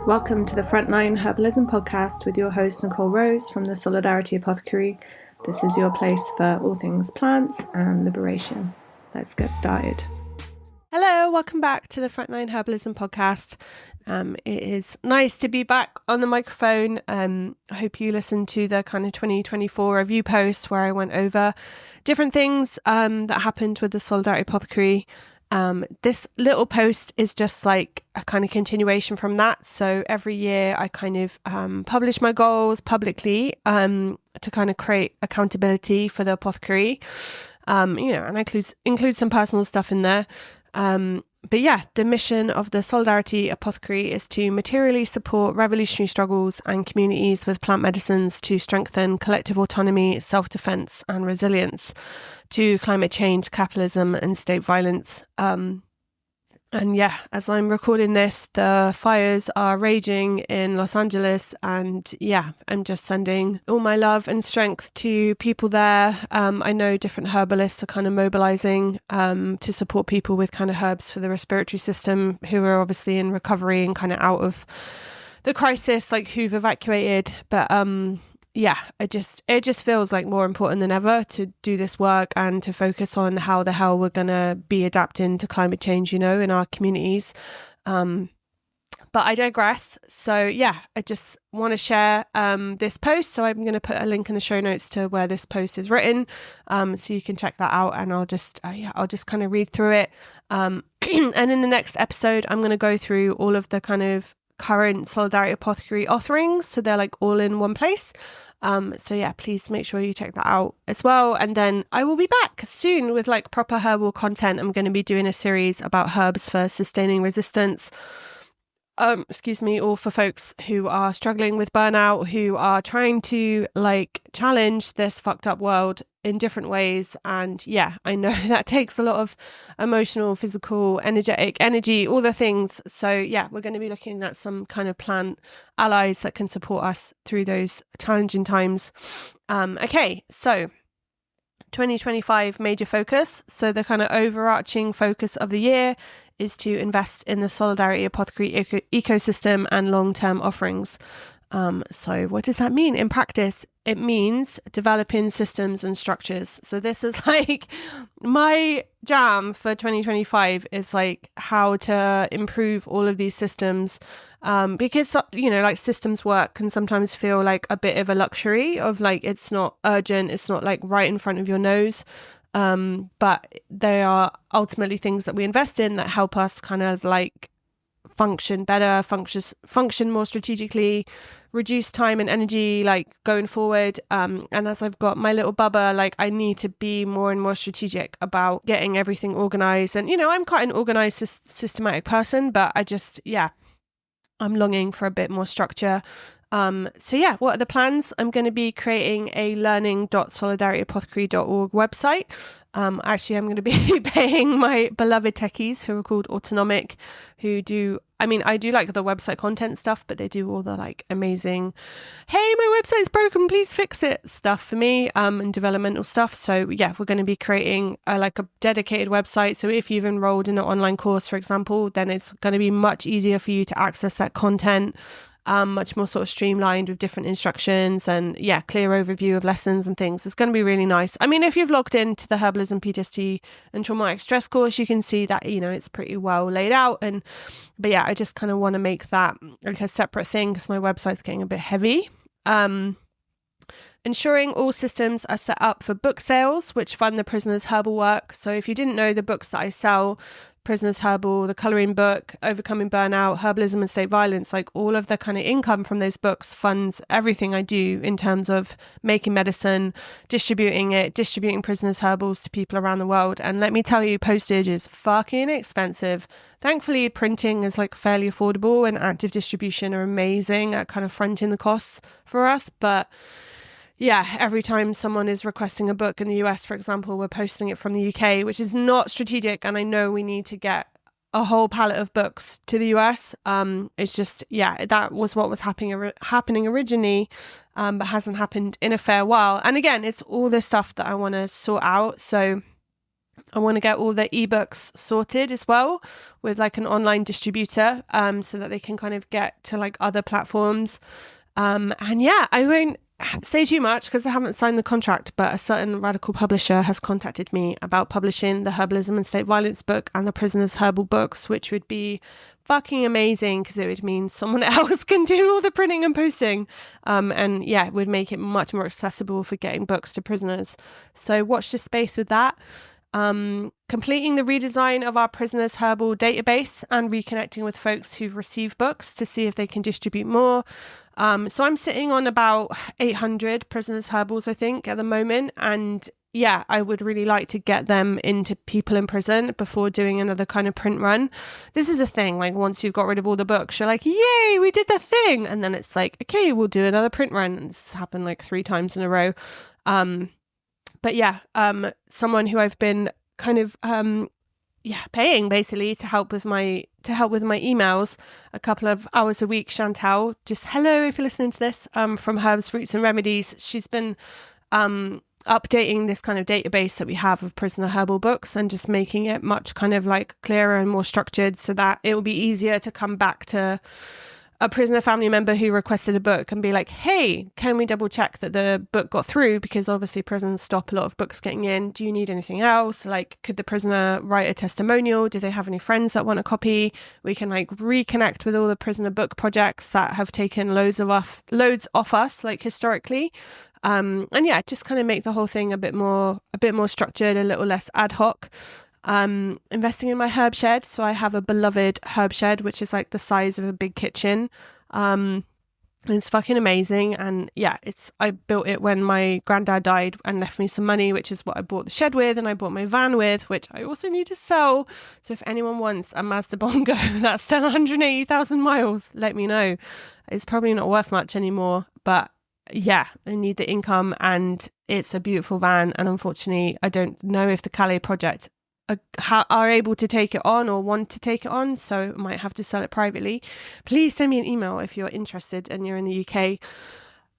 Welcome to the Frontline Herbalism podcast with your host Nicole Rose from the Solidarity Apothecary. This is your place for all things plants and liberation. Let's get started. Hello, welcome back to the Frontline Herbalism podcast. It is nice to be back on the microphone. I hope you listened to the kind of 2024 review post where I went over different things that happened with the Solidarity Apothecary. This little post is just like a kind of continuation from that. So every year I kind of publish my goals publicly to kind of create accountability for the apothecary, and I include some personal stuff in there. But yeah, the mission of the Solidarity Apothecary is to materially support revolutionary struggles and communities with plant medicines to strengthen collective autonomy, self-defense and resilience to climate change, capitalism and state violence. And yeah, as I'm recording this, the fires are raging in Los Angeles, and yeah, I'm just sending all my love and strength to people there. I know different herbalists are kind of mobilizing to support people with kind of herbs for the respiratory system who are obviously in recovery and kind of out of the crisis, like who've evacuated. But yeah, it just feels like more important than ever to do this work and to focus on how the hell we're going to be adapting to climate change, in our communities. But I digress. So yeah, I just want to share this post. So I'm going to put a link in the show notes to where this post is written, so you can check that out. And I'll just kind of read through it. And in the next episode, I'm going to go through all of the kind of current Solidarity Apothecary offerings, so they're like all in one place. So yeah, please make sure you check that out as well. And then I will be back soon with like proper herbal content. I'm going to be doing a series about herbs for sustaining resistance, or for folks who are struggling with burnout, who are trying to like challenge this fucked up world in different ways. And yeah, I know that takes a lot of emotional, physical, energetic energy, all the things. So yeah, we're going to be looking at some kind of plant allies that can support us through those challenging times. Okay, so 2025 major focus. So the kind of overarching focus of the year is to invest in the Solidarity Apothecary ecosystem and long-term offerings. So what does that mean in practice? It means developing systems and structures. So this is like my jam for 2025 is like how to improve all of these systems. Because, like systems work can sometimes feel like a bit of a luxury of like, it's not urgent. It's not like right in front of your nose. But they are ultimately things that we invest in that help us kind of like function better, function more strategically, reduce time and energy like going forward. And as I've got my little bubba, like I need to be more and more strategic about getting everything organized. And, I'm quite an organized, systematic person, but I'm longing for a bit more structure. So yeah, what are the plans? I'm going to be creating a learning.solidarity.apothecary.org website. Actually, I'm going to be paying my beloved techies who are called Autonomic, who do, I do like the website content stuff, but they do all the like amazing, hey, my website's broken, please fix it stuff for me, and developmental stuff. So yeah, we're going to be creating a dedicated website. So if you've enrolled in an online course, for example, then it's going to be much easier for you to access that content. Much more sort of streamlined with different instructions and clear overview of lessons and things. It's going to be really nice. If you've logged into the Herbalism, PTSD and traumatic stress course, you can see that, it's pretty well laid out. But I just kind of want to make that like a separate thing because my website's getting a bit heavy. Ensuring all systems are set up for book sales, which fund the Prisoner's Herbal work. So if you didn't know, the books that I sell, Prisoner's Herbal, the Colouring Book, Overcoming Burnout, Herbalism and State Violence, like all of the kind of income from those books funds everything I do in terms of making medicine, distributing Prisoner's Herbals to people around the world. And let me tell you, postage is fucking expensive. Thankfully, printing is like fairly affordable and active distribution are amazing at kind of fronting the costs for us. But yeah, every time someone is requesting a book in the US, for example, we're posting it from the UK, which is not strategic. And I know we need to get a whole pallet of books to the US. It's just, that was what was happening originally, but hasn't happened in a fair while. And again, it's all the stuff that I want to sort out. So I want to get all the ebooks sorted as well with like an online distributor, so that they can kind of get to like other platforms. And yeah, I won't say too much because I haven't signed the contract, but a certain radical publisher has contacted me about publishing the Herbalism and State Violence book and the Prisoners Herbal books, which would be fucking amazing because it would mean someone else can do all the printing and posting. And yeah, it would make it much more accessible for getting books to prisoners. So watch this space with that. Completing the redesign of our prisoners herbal database and reconnecting with folks who've received books to see if they can distribute more. So I'm sitting on about 800 prisoners herbals, I think, at the moment. And yeah, I would really like to get them into people in prison before doing another kind of print run. This is a thing, like once you've got rid of all the books, you're like, yay, we did the thing. And then it's like, okay, we'll do another print run. And it's happened like 3 times in a row. But yeah, someone who I've been kind of paying basically to help with my emails a couple of hours a week. Chantal, just hello if you're listening to this, from Herbs, Roots and Remedies. She's been updating this kind of database that we have of prisoner herbal books and just making it much kind of like clearer and more structured so that it will be easier to come back to a prisoner family member who requested a book and be like, hey, can we double check that the book got through? Because obviously prisons stop a lot of books getting in. Do you need anything else? Like, could the prisoner write a testimonial? Do they have any friends that want a copy? We can like reconnect with all the prisoner book projects that have taken loads off us, like historically. And yeah, just kind of make the whole thing a bit more structured, a little less ad hoc. Investing in my herb shed. So I have a beloved herb shed, which is like the size of a big kitchen. It's fucking amazing. And yeah, I built it when my granddad died and left me some money, which is what I bought the shed with. And I bought my van with, which I also need to sell. So if anyone wants a Mazda Bongo that's done 180,000 miles, let me know. It's probably not worth much anymore, but yeah, I need the income and it's a beautiful van. And unfortunately, I don't know if the Calais project are able to take it on or want to take it on, so I might have to sell it privately. Please send me an email if you're interested and you're in the UK.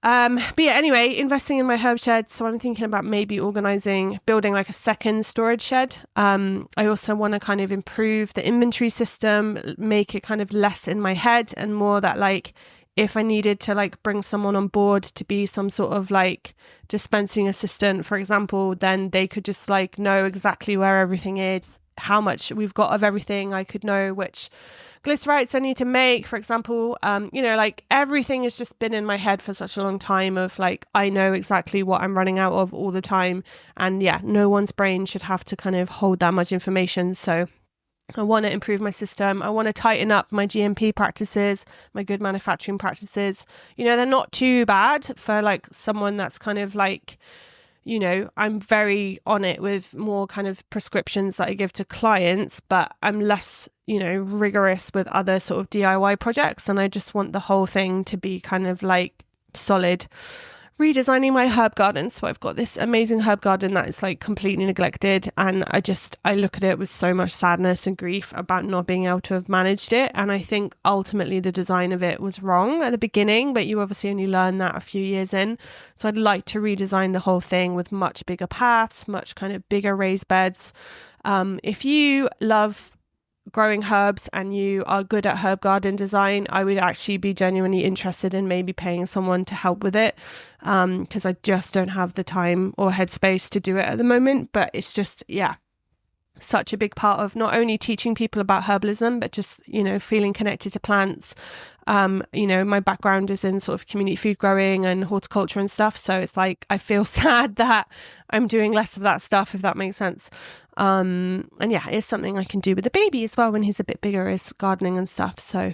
But yeah, anyway, investing in my herb shed. So I'm thinking about maybe building like a second storage shed. I also want to kind of improve the inventory system, make it kind of less in my head and more that like, if I needed to like bring someone on board to be some sort of like dispensing assistant, for example, then they could just like know exactly where everything is, how much we've got of everything. I could know which glycerites I need to make, for example. Like everything has just been in my head for such a long time of like, I know exactly what I'm running out of all the time. And yeah, no one's brain should have to kind of hold that much information. So I want to improve my system. I want to tighten up my GMP practices, my good manufacturing practices. They're not too bad for like someone that's kind of like, I'm very on it with more kind of prescriptions that I give to clients, but I'm less, rigorous with other sort of DIY projects. And I just want the whole thing to be kind of like solid. Redesigning my herb garden. So I've got this amazing herb garden that is like completely neglected. And I look at it with so much sadness and grief about not being able to have managed it. And I think ultimately the design of it was wrong at the beginning, but you obviously only learn that a few years in. So I'd like to redesign the whole thing with much bigger paths, much kind of bigger raised beds. If you love growing herbs and you are good at herb garden design, I would actually be genuinely interested in maybe paying someone to help with it, because I just don't have the time or headspace to do it at the moment. But it's just, yeah, such a big part of not only teaching people about herbalism, but just, feeling connected to plants. My background is in sort of community food growing and horticulture and stuff. So it's like, I feel sad that I'm doing less of that stuff, if that makes sense. And yeah, it's something I can do with the baby as well when he's a bit bigger, is gardening and stuff. So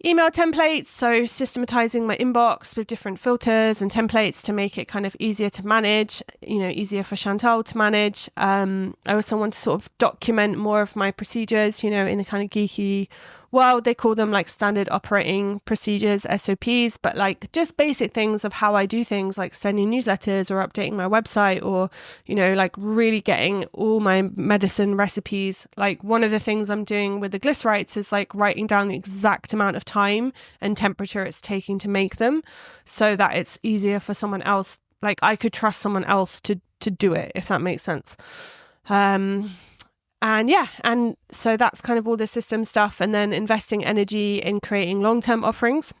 email templates, so systematizing my inbox with different filters and templates to make it kind of easier to manage, easier for Chantal to manage. I also want to sort of document more of my procedures, in a kind of geeky world. They call them like standard operating procedures, SOPs, but like just basic things of how I do things, like sending newsletters or updating my website, or, like really getting all my medicine recipes. Like one of the things I'm doing with the glycerites is like writing down the exact amount of time and temperature it's taking to make them, so that it's easier for someone else. Like I could trust someone else to do it, if that makes sense. And so that's kind of all the system stuff, and then investing energy in creating long-term offerings.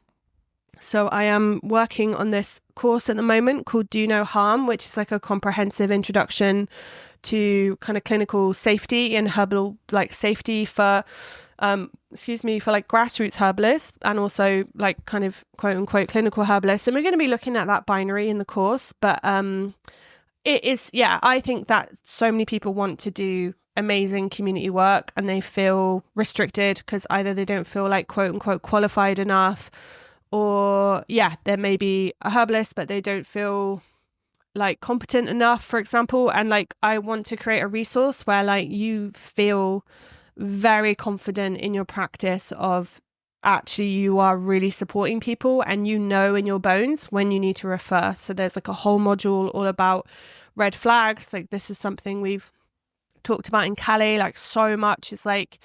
So I am working on this course at the moment called Do No Harm, which is like a comprehensive introduction to kind of clinical safety and herbal like safety for for like grassroots herbalists and also like kind of quote unquote clinical herbalists. And we're going to be looking at that binary in the course. But it is, I think that so many people want to do amazing community work and they feel restricted because either they don't feel like quote unquote qualified enough, or they may be a herbalist but they don't feel like competent enough, for example. And like I want to create a resource where like you feel very confident in your practice of actually you are really supporting people and you know in your bones when you need to refer. So there's like a whole module all about red flags. Like this is something we've talked about in Calais like so much. It's like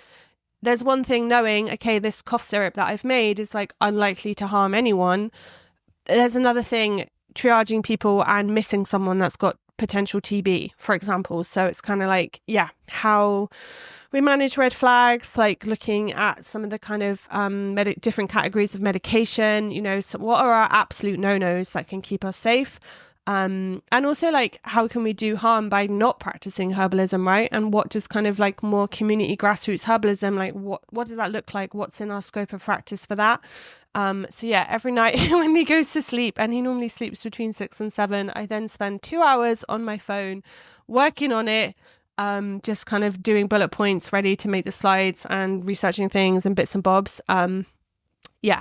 there's one thing knowing, okay, this cough syrup that I've made is like unlikely to harm anyone. There's another thing triaging people and missing someone that's got potential TB, for example. So it's kind of like, how we manage red flags, like looking at some of the kind of different categories of medication, so what are our absolute no-nos that can keep us safe? And also like how can we do harm by not practicing herbalism, right? And what does kind of like more community grassroots herbalism, like what does that look like? What's in our scope of practice for that? Every night when he goes to sleep, and he normally sleeps between 6 and 7, I then spend 2 hours on my phone working on it, just kind of doing bullet points ready to make the slides and researching things and bits and bobs.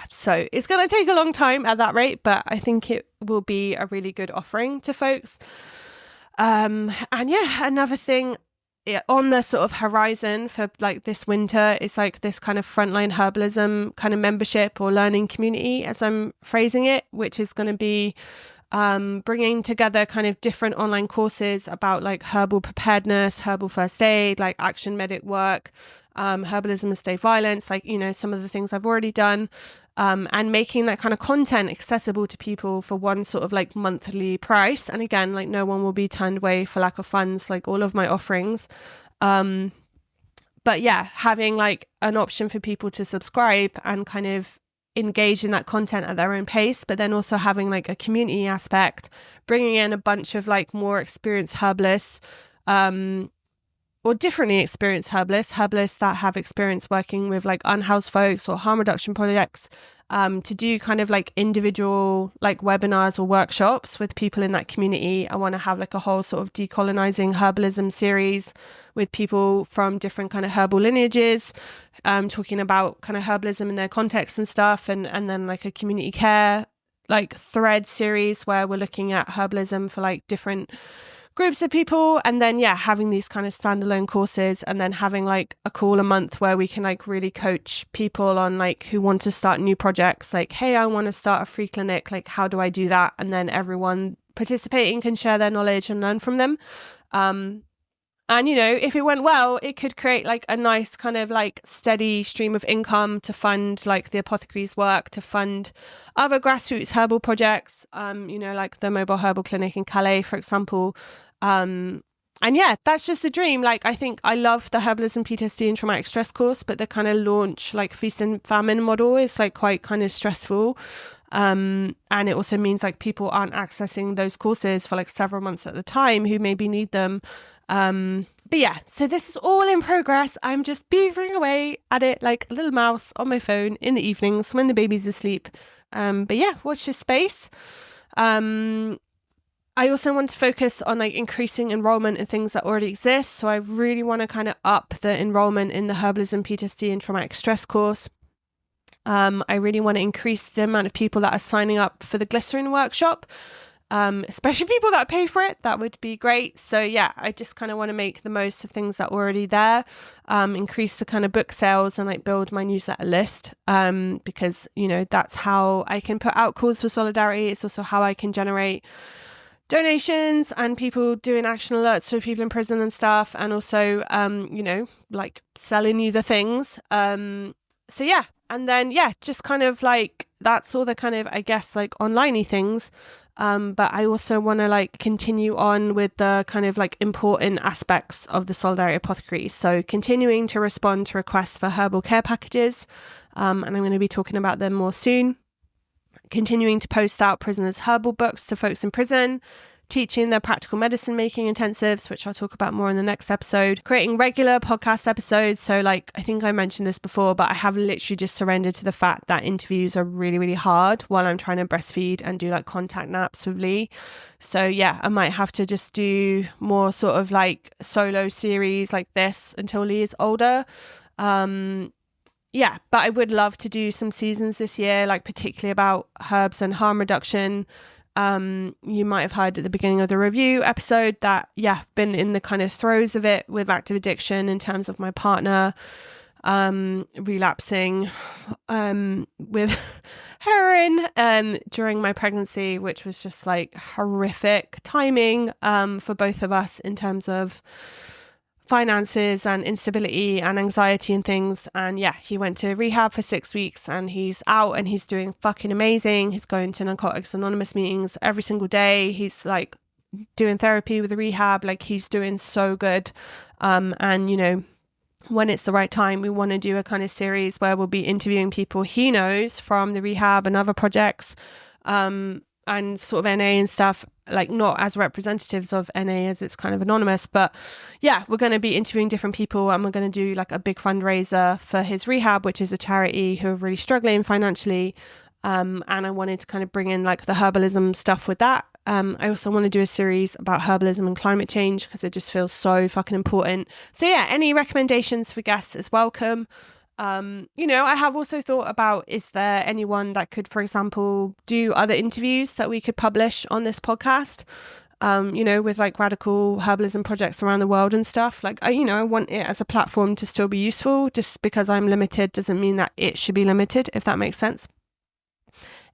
So it's going to take a long time at that rate, but I think it will be a really good offering to folks. Another thing on the sort of horizon for like this winter is like this kind of Frontline Herbalism kind of membership or learning community, as I'm phrasing it, which is going to be bringing together kind of different online courses about like herbal preparedness, herbal first aid, like action medic work, herbalism and state violence, like, some of the things I've already done, and making that kind of content accessible to people for one sort of like monthly price. And again, like no one will be turned away for lack of funds, like all of my offerings. Having like an option for people to subscribe and kind of engage in that content at their own pace, but then also having like a community aspect, bringing in a bunch of like more experienced herbalists, or differently experienced herbalists that have experience working with like unhoused folks or harm reduction projects, to do kind of like individual like webinars or workshops with people in that community. I want to have like a whole sort of decolonizing herbalism series with people from different kind of herbal lineages, talking about kind of herbalism in their context and stuff, and then like a community care like thread series where we're looking at herbalism for like different groups of people, and then having these kind of standalone courses, and then having like a call a month where we can like really coach people on like who want to start new projects, like, hey, I want to start a free clinic, like how do I do that? And then everyone participating can share their knowledge and learn from them. And if it went well, it could create like a nice kind of like steady stream of income to fund like the apothecary's work, to fund other grassroots herbal projects, like the mobile herbal clinic in Calais, for example. That's just a dream. Like, I think I love the herbalism, PTSD and traumatic stress course, but the kind of launch like feast and famine model is like quite kind of stressful. And it also means like people aren't accessing those courses for like several months at a time who maybe need them. So this is all in progress. I'm just beavering away at it like a little mouse on my phone in the evenings when the baby's asleep. Watch this space. I also want to focus on like increasing enrollment in things that already exist. So I really want to kind of up the enrollment in the herbalism, PTSD and traumatic stress course. I really want to increase the amount of people that are signing up for the glycerin workshop, especially people that pay for it. That would be great. So I just kind of want to make the most of things that are already there, increase the kind of book sales and like build my newsletter list, because, that's how I can put out calls for solidarity. It's also how I can generate donations and people doing action alerts for people in prison and stuff, and also like selling you the things. And then, yeah, just kind of like, that's all the kind of, I guess, like online-y things. But I also want to like continue on with the kind of like important aspects of the Solidarity Apothecary. So continuing to respond to requests for herbal care packages. And I'm going to be talking about them more soon. Continuing to post out prisoners' herbal books to folks in prison. Teaching their practical medicine making intensives, which I'll talk about more in the next episode. Creating regular podcast episodes. So like, I think I mentioned this before, but I have literally just surrendered to the fact that interviews are really, really hard while I'm trying to breastfeed and do like contact naps with Lee. So yeah, I might have to just do more sort of like solo series like this until Lee is older. Yeah, but I would love to do some seasons this year, like particularly about herbs and harm reduction. You might have heard at the beginning of the review episode that, yeah, I've been in the kind of throes of it with active addiction in terms of my partner relapsing with heroin during my pregnancy, which was just like horrific timing for both of us in terms of finances and instability and anxiety and things. And yeah, he went to rehab for 6 weeks and he's out and he's doing fucking amazing. He's going to Narcotics Anonymous meetings every single day. He's like doing therapy with the rehab. Like he's doing so good. And you know, when it's the right time, we want to do a kind of series where we'll be interviewing people he knows from the rehab and other projects, and sort of NA and stuff, like not as representatives of NA as it's kind of anonymous, but yeah, we're going to be interviewing different people and we're going to do like a big fundraiser for his rehab, which is a charity who are really struggling financially. And I wanted to kind of bring in like the herbalism stuff with that. I also want to do a series about herbalism and climate change because it just feels so fucking important. So yeah, any recommendations for guests is welcome. You know, I have also thought about, is there anyone that could, for example, do other interviews that we could publish on this podcast, you know, with like radical herbalism projects around the world and stuff. Like, I want it as a platform to still be useful. Just because I'm limited doesn't mean that it should be limited, if that makes sense.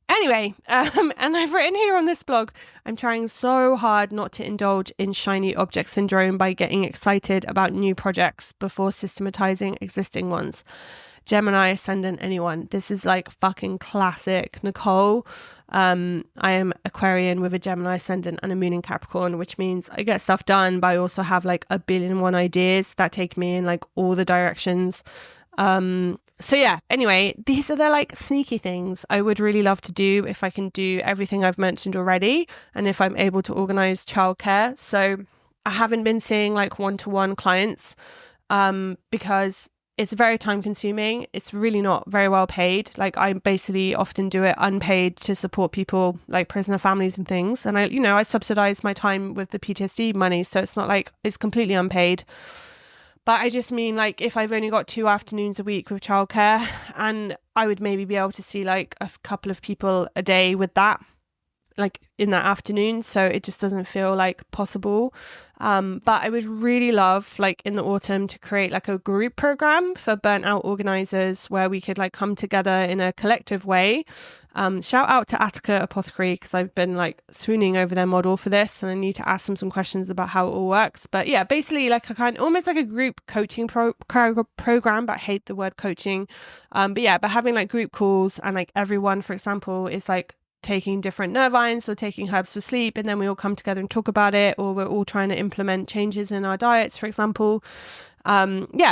Anyway, and I've written here on this blog, I'm trying so hard not to indulge in shiny object syndrome by getting excited about new projects before systematizing existing ones. Gemini, Ascendant, anyone. This is like fucking classic Nicole. I am Aquarian with a Gemini Ascendant and a moon in Capricorn, which means I get stuff done, but I also have like 1,000,000,001 ideas that take me in like all the directions. So yeah, anyway, these are the like sneaky things I would really love to do if I can do everything I've mentioned already and if I'm able to organize childcare. So I haven't been seeing like one-to-one clients because it's very time consuming. It's really not very well paid. Like I basically often do it unpaid to support people like prisoner families and things. And I subsidize my time with the PTSD money. So it's not like it's completely unpaid. But I just mean like if I've only got 2 afternoons a week with childcare, and I would maybe be able to see like a couple of people a day with that, like in that afternoon. So it just doesn't feel like possible. But I would really love like in the autumn to create like a group program for burnt out organizers where we could like come together in a collective way. Shout out to Attica Apothecary because I've been like swooning over their model for this and I need to ask them some questions about how it all works. But yeah, basically like a kind almost like a group coaching program, but I hate the word coaching. But having like group calls and like everyone, for example, is like taking different nervines or taking herbs for sleep, and then we all come together and talk about it, or we're all trying to implement changes in our diets, for example.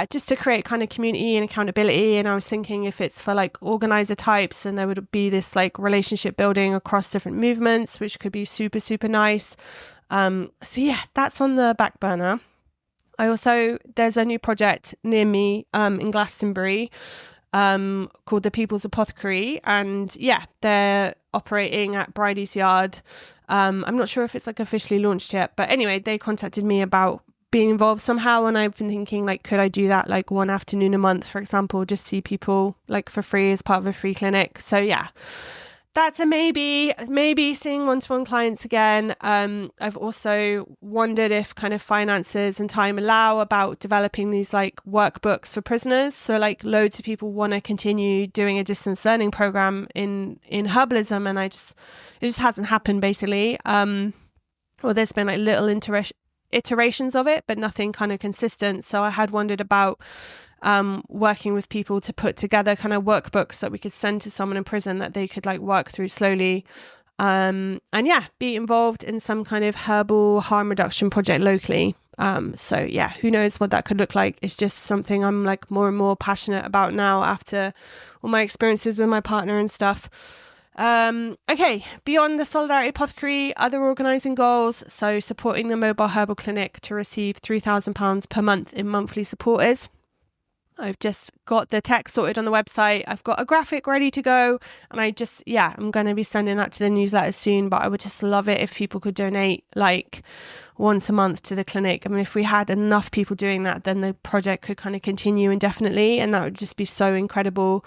Just to create kind of community and accountability. And I was thinking if it's for like organizer types, then there would be this like relationship building across different movements, which could be super, super nice. So yeah, that's on the back burner. There's a new project near me in Glastonbury called the People's Apothecary, and yeah, they're operating at Bridie's Yard. I'm not sure if it's like officially launched yet, but anyway, they contacted me about being involved somehow, and I've been thinking like, could I do that like one afternoon a month, for example, just see people like for free as part of a free clinic. So yeah, that's a maybe seeing one-to-one clients again. I've also wondered if kind of finances and time allow about developing these like workbooks for prisoners. So like loads of people want to continue doing a distance learning program in herbalism, and it just hasn't happened basically. There's been like little iterations of it, but nothing kind of consistent. So I had wondered about working with people to put together kind of workbooks that we could send to someone in prison that they could like work through slowly. And yeah, be involved in some kind of herbal harm reduction project locally. So yeah, who knows what that could look like. It's just something I'm like more and more passionate about now after all my experiences with my partner and stuff. Okay, beyond the Solidarity Apothecary, other organising goals. So supporting the mobile herbal clinic to receive £3,000 per month in monthly supporters. I've just got the tech sorted on the website. I've got a graphic ready to go. And I'm going to be sending that to the newsletter soon. But I would just love it if people could donate like once a month to the clinic. I mean, if we had enough people doing that, then the project could kind of continue indefinitely. And that would just be so incredible.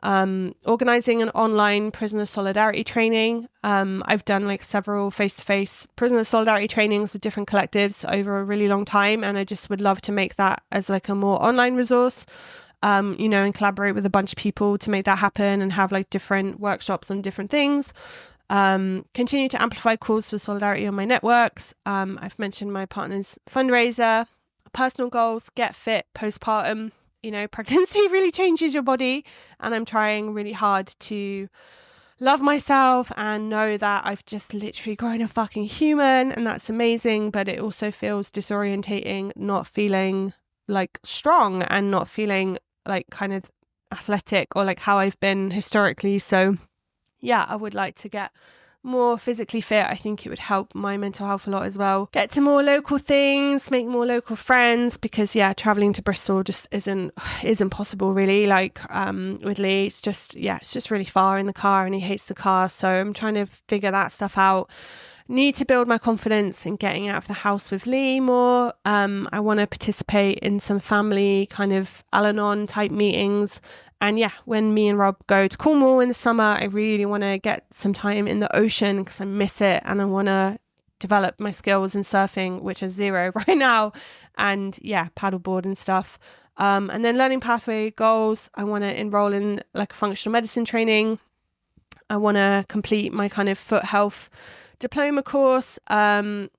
Organising an online prisoner solidarity training. I've done like several face-to-face prisoner solidarity trainings with different collectives over a really long time, and I just would love to make that as like a more online resource, and collaborate with a bunch of people to make that happen and have like different workshops on different things. Continue to amplify calls for solidarity on my networks. I've mentioned my partner's fundraiser, personal goals, get fit postpartum. Pregnancy really changes your body, and I'm trying really hard to love myself and know that I've just literally grown a fucking human, and that's amazing. But it also feels disorientating, not feeling like strong and not feeling like kind of athletic or like how I've been historically. So yeah, I would like to get more physically fit. I think it would help my mental health a lot as well. Get to more local things, make more local friends, because traveling to Bristol just isn't possible really. Like with Lee, it's just really far in the car, and he hates the car. So I'm trying to figure that stuff out. Need to build my confidence in getting out of the house with Lee more. I want to participate in some family kind of Al-Anon type meetings. And yeah, when me and Rob go to Cornwall in the summer, I really want to get some time in the ocean because I miss it, and I want to develop my skills in surfing, which are zero right now, and paddleboard and stuff. And then learning pathway goals. I want to enroll in like a functional medicine training. I want to complete my kind of foot health diploma course. My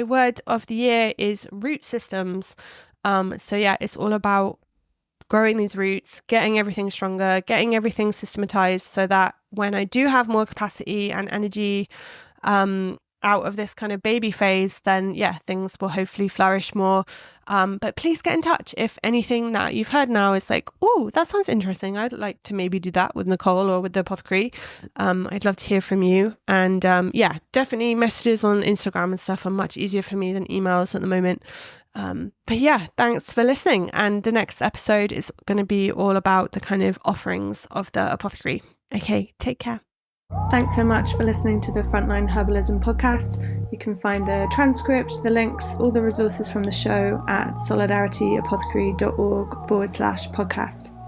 word of the year is root systems. It's all about growing these roots, getting everything stronger, getting everything systematized so that when I do have more capacity and energy out of this kind of baby phase, then things will hopefully flourish more. But please get in touch if anything that you've heard now is like, oh, that sounds interesting. I'd like to maybe do that with Nicole or with the apothecary. I'd love to hear from you. And definitely messages on Instagram and stuff are much easier for me than emails at the moment. Thanks for listening. And the next episode is going to be all about the kind of offerings of the apothecary. Okay, take care. Thanks so much for listening to the Frontline Herbalism podcast. You can find the transcript, the links, all the resources from the show at solidarityapothecary.org/podcast.